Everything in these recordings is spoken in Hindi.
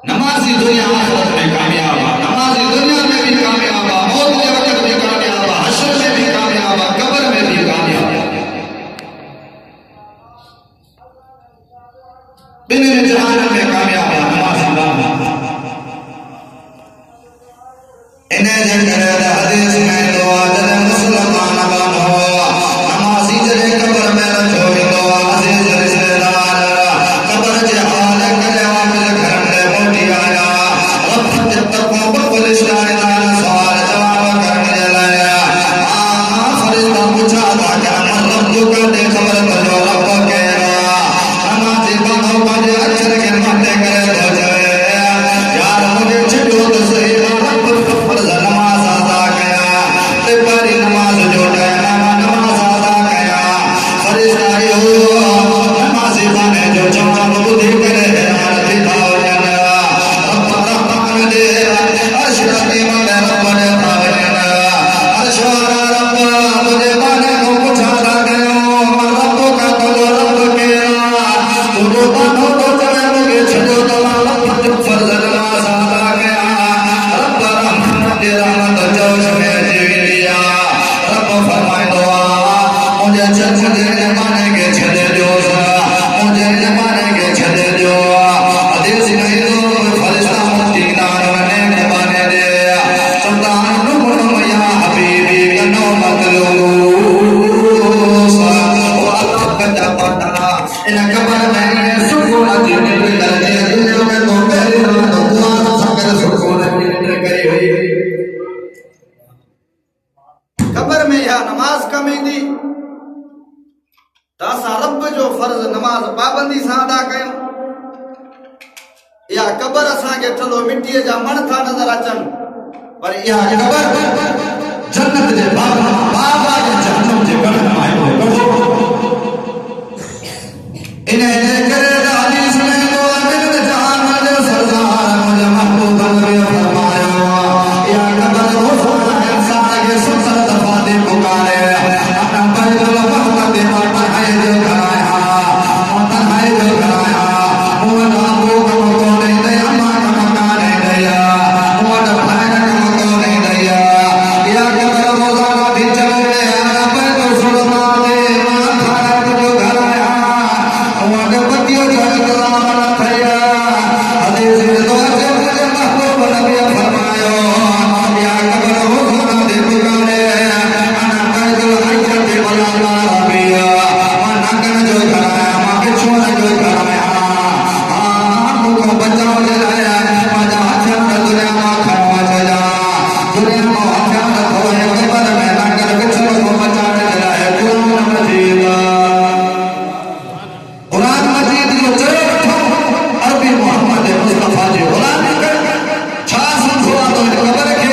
नमाजी दुनिया आखिरत में कामयाब है, नमाजी दुनिया में भी कामयाब है, मौत के वक्त भी कामयाब है, हश्र में भी कामयाब है, कब्र में भी कामयाब है। बिन जहान में कामयाब है नमाजी बाबा। इन्हें जंगल हदीस में दुआ जले मुसलमान बनो, नमाजी जले कब्र में रखो दुआ अजीज रिश्तेदार, कब्र के हाल करे वापस घर में मोटी आया, रब जब तक वो बकुल इश्तारिदार सवाल जवाब करने लाया। फरिश्ता पूछा था कि अमर रब जो कर दे खबर बनो रब के नमाजी बनो बजे अक्षर के मरने करे तो जाए यार मुझे छिड़ो तो सही फर्ज नमाज अदा किया, तिबारी नमाज जो नमाज अदा किया। फरिश्ता यो नमाजी बने जो जवाब बुद्धि करे आरती थावजन रब रहमान दे अशरफी मने रब ने थावजन अशवारा रब मुझे बने को पूछा था गयो रब का तो रब के तुझे बनो तो चले मुझे छिड़ो तो फर्ज नमाज अदा किया। रब रहमान दे रहमत जोश में जीव लिया, रब फरमाए दुआ मुझे छड़े जमाने के छड़े जो मुझे जमाने के छड़े जो हदीस नहीं तो फरिश्ता मुक्ति दान बने के बने दे सुल्तान नुम या हबीबी कनो मतलूस ओ अल्लाह का पता इन कब्र में सुकून जीने की दर्जे दुनिया में तो पहले तो दुआ सकर सुकून मिलने करी हुई कब्र में या नमाज कमी दी तासा रब जो फर्ज नमाज पाबंदी सां अदा कयूं या कब्र असां के ठलो मिट्टी जा मण था नजर अचन पर इहा कब्र जन्नत जे बाबा जे जहन्नम जे गढ़ में आयो इन करे हदीस में तो बिन जहान जो सरदार मुझे महबूब ने फरमायो या कब्र हो सोना इंसान के 70 दफा दे पुकारे अपना पैदल वक्त दे माता है जो कराया माता है जो कराया मोना को नहीं दे अम्मा का मकान नहीं दिया मोना भाई का मकान नहीं दिया या कब्र रोजाना भी चले पैदल सुरमा दे माता है जो कराया मोना पतियों जो कराया थया हदीस में तो मुझे महबूब नबी फरमायो या कब्र रोजाना दे पुकारे अना पैदल आइया दे बलाला रबिया माना कन जो कराया मां के छोड़ जो कराया मुझको बचाओ ले लाया मजा अच्छा दुनिया में खवा चला दुनिया में अच्छा हो है कब्र में ना कर बिछड़ो को बचाने चला है कुरान मजीद जो चलो अरबी मोहम्मद मुस्तफा जी गुलाम कर छा समझो तो कब्र के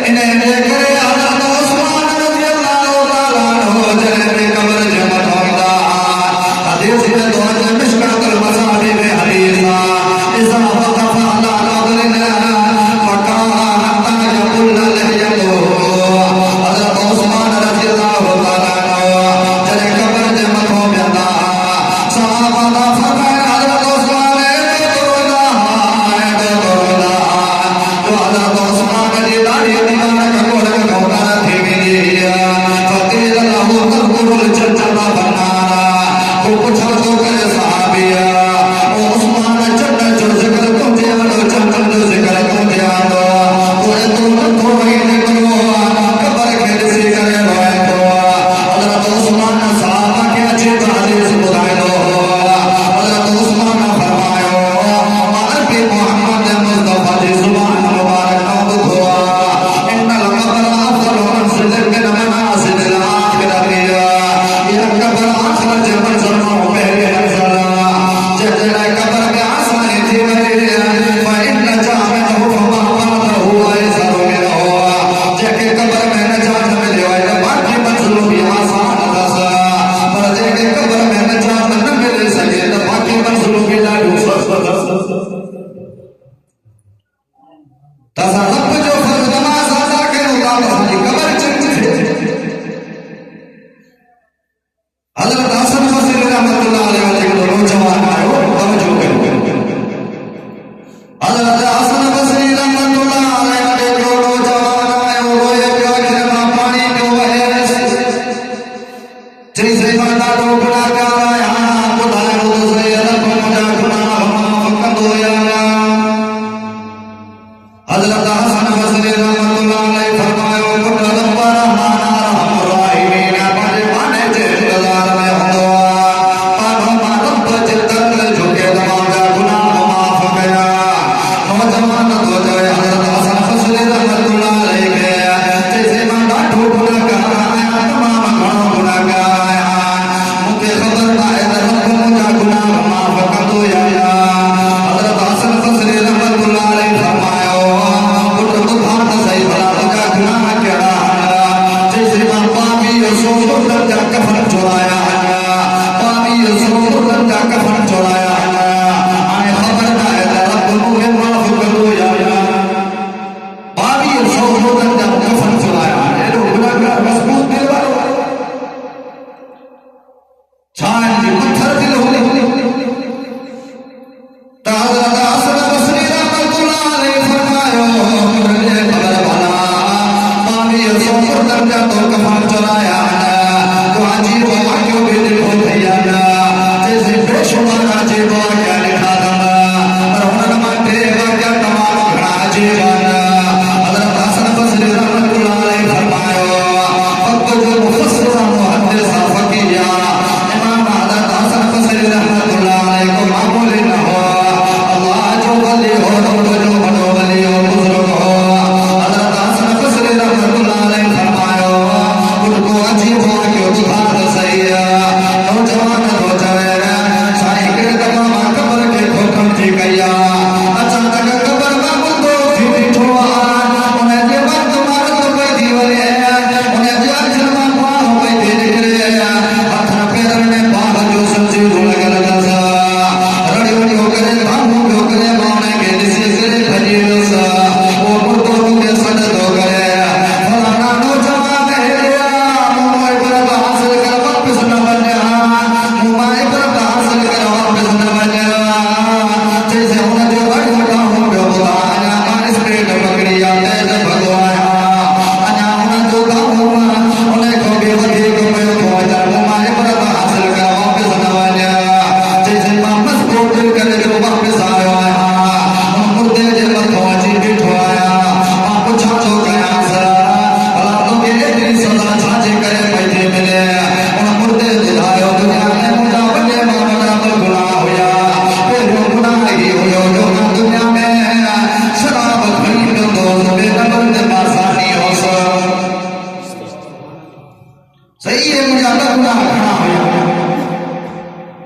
इन्हें करे हजरत उस्मान रजी अल्लाह ताला अन्हु जने कब्र जे मथौंदा हदीस में तो मिशकातुल मसाबी में हदीसा इसा वक़फ अला कब्रिना मकान ताजुल लहयतो हजरत उस्मान रजी अल्लाह ताला अन्हु जने कब्र जे मथौं बेंदा सहाबा दा फरमाया हजरत उस्मान तो हजरत उस्मान जी दाढ़ी दीवाना का कोड़ का घोड़ा थी गई फकीर लहू तकुल चंचला बनाना को पूछा तो करे साहबिया ओ उस्मान चंद जो जिक्र तुझे आलो चंद जो जिक्र तुझे आलो कोई तुम को ही निकलो कब्र के दिसी करे रोए तो हजरत उस्मान साहबा के अच्छे हदीस बुधाए दो हजरत उस्मान फरमायो अरबी मोहम्मद मुस्तफा जी जुबान मुबारक नाम दुआ इन कब्र अफजल मंजिल min मनासिल आखिरतिया ये कब्र आखिरत जे मंजिल में पहले मंजिल जजरा कब्र में आसानी थी मेरे इन जामे हो फमा हुआ ऐसा मिलो जेके कब्र में नजात मिले है बाकी मंजिल भी आसान दस पर जेके कब्र में नजात न मिल सके तो बाकी मंजिल भी लाडू तसा रब जो फर्ज नमाज अदा करे उतार कब्र चंद हजरत हसन बसरी रहमतुल्लाह अलैहि नौजवान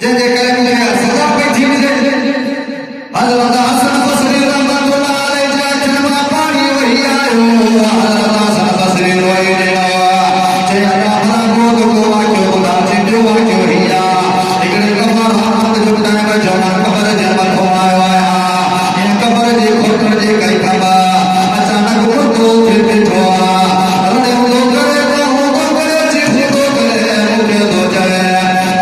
जंहिंजे करे मुंहिंजे सज़ा पई थी वञे हज़रत हसन बसरी रहमतुल्लाह अलैहि जे अखियुनि मां पाणी वही आयो हज़रत हसन बसरी रोई ॾिनो चई अल्लाह भला मोद को वाक़ियो ॿुधा टियो वाक़ियो ही आहे हिकिड़े कबर रात जो टाइम जो मां कबर जे मथां आयो आहियां हिन कबर जे खोटण जे कई ख़बर अचानक मुर्दो थी बीठो आहे रड़े हूंदो करे हूंदो करे चीज़ थो करे मूंखे थो चवे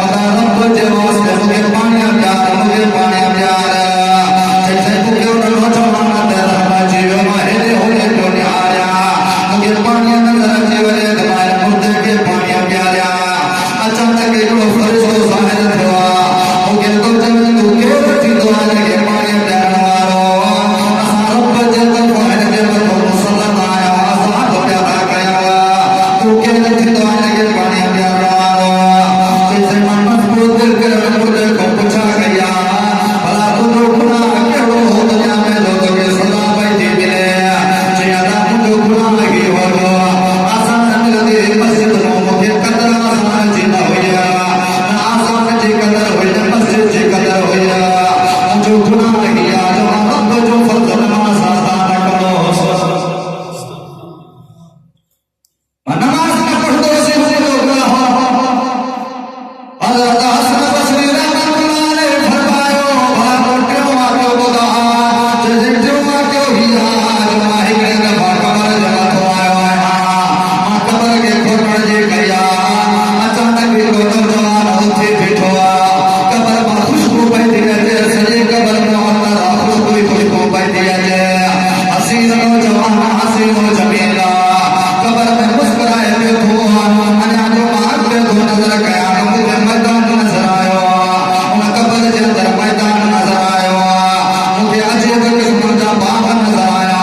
अदा रब जे वास्ते मूंखे पाणी प्यार मूंखे पाणी प्यार जैसे मूंखे उन नौजवान ते रहमा जी वियो मां हेॾे होॾे पियो निहारियां मूंखे पाणी नज़र अची वञे त मां मुर्दे खे पाणी प्यारियां अचानक हिकिड़ो फ़रिश्तो ज़ाहिर थियो आहे मूंखे थो चवे तूं केरु थींदो आहे जंहिंखे पाणी प्यारण वारो असां रब जे तरफ़ां हिन जे मथां मुसलत आया असां पिया था कयूं तूं केरु थींदो आहे जंहिंखे पाणी प्यारण वारो जैसे मां मजबूत दिल करे मुर्दे खां पुछा कई आहे भला तुंहिंजो गुनाह कहिड़ो हो दुनिया में जो तोखे सज़ा पई थी मिले चई अदा मुंहिंजो गुनाह ही हो आसान मिलंदी मस्जिद मां मूंखे क़दर आसान जी न हुई न आसान जी क़दर हुई न मस्जिद जी क़दर हुई मुंहिंजो गुनाह ही आहे जो मां रब जो फर्ज़ नमाज़ अदा न कयो नमाज़ न पढ़ंदो हुअसि मुंहिंजो गुनाह हज़रत हसन बसरी रहमतुल्लाह अलैहि फरमायो भला टियों वाक़ियो ॿुधा चइजे टियों वाक़ियो ही आहे जो मां हिकिड़े दफ़ा कबर जे मथां आयो आहियां मां कबर खे खोटण जी कई आहे अचानक हिकिड़ो नौजवान उथी बीठो आहे कबर मां ख़ुशबू पई थी अचे सॼे कबर में अंदरि ख़ुशबू ई ख़ुशबू पई थी अचे हसीन नौजवान हसीनो जमील कबर में मुस्कुराए वेठो अञा जो मां अॻिते थो नज़र कयां मूंखे मैदान नज़र आयो उन कबर जे अंदरि मैदान नज़र आयो मूंखे अजीब क़िस्म जा बाग नज़र आया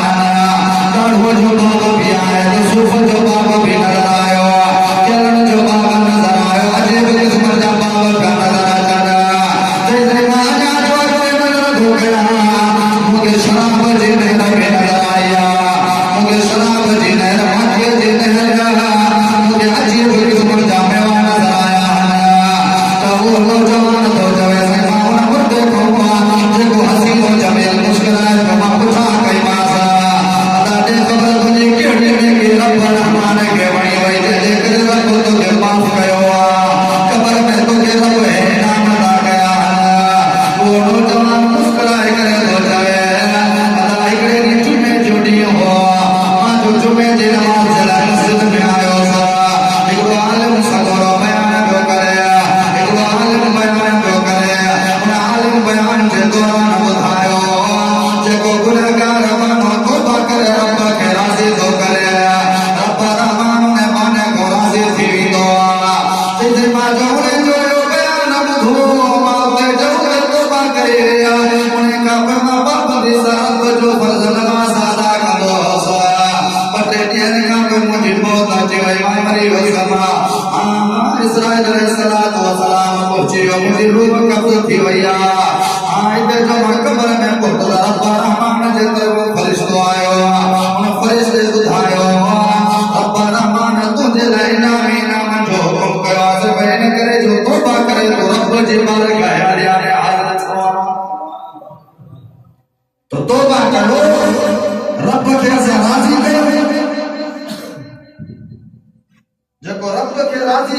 ॾाढ़ूअ जो बाग बि आहे सूफ़ जो बाग बि नज़र आयो केलनि जो बाग नज़र आयो अजीब क़िस्म जा बाग पिया नज़र अचनि जेसिताईं मां अञा जो अॻिते नज़र थो कयां मूंखे शराब जी नहर बि नज़र आई मूंखे शराब जी नहर माखीअ जी नहर मूंखे अजीब क़िस्म जा मेवा नज़र आया त उहो नौजवान थो चवे साईं मां उन मुर्दे खां जेको हसीनो जमील मुस्कुराए पियो मां पुछा कईमांसि अदा ॾे ख़बर तुंहिंजी कहिड़ी नेकी रब रहमान खे वणी वई जंहिंजे करे रब तोखे माफ़ कयो कबर में तोखे रब इनाम अदा कया उहो नौजवान मुस्कुराए करे थो चवे अदा हिकिड़े ॾींहुं जुमे जो ॾींहुं हो मां जो जुमे जी नमाज़ जे लाइ मस्जिद में आयोसि हिकिड़ो आलिम सॻोरो बयान पियो करे हिकिड़ो आलिम बयान पियो करे उन आलिम बयान जे दौरान ॿुधायो जेको गुनहगार माण्हू तौबा करे रब खे राज़ी थो करे रब रहमान ने पाण खां राज़ी थी वेंदो जेसिताईं मां जहुड़े जो बयान ॿुधो मां उते जहुड़े तौबा करे उन खां पोइ मां पाबंदी सां रब जो फर्ज़ नमाज़ अदा कंदो हुअसि ॿ टे ॾींहंनि खां पोइ मुंहिंजी मौत अची वई मां मरी वियुसि इसराईल अलैहिस्सलाम पहुची वियो मुंहिंजी रूह कब्ज़ थी वई आहे हिते जो मां कबर में पहुतो रब रहमान जे तरफ़ फ़रिश्तो आयो उन फ़रिश्ते ॿुधायो रब रहमान तुंहिंजे लाइ इनाम जो हुकुम कयो आहे सिर्फ़ु हिन करे जो तौबा करे तो रब जे बारगाह हाज़िर थियो तो तौबा करो रब खे असां राज़ी कयो जेको रब खे राज़ी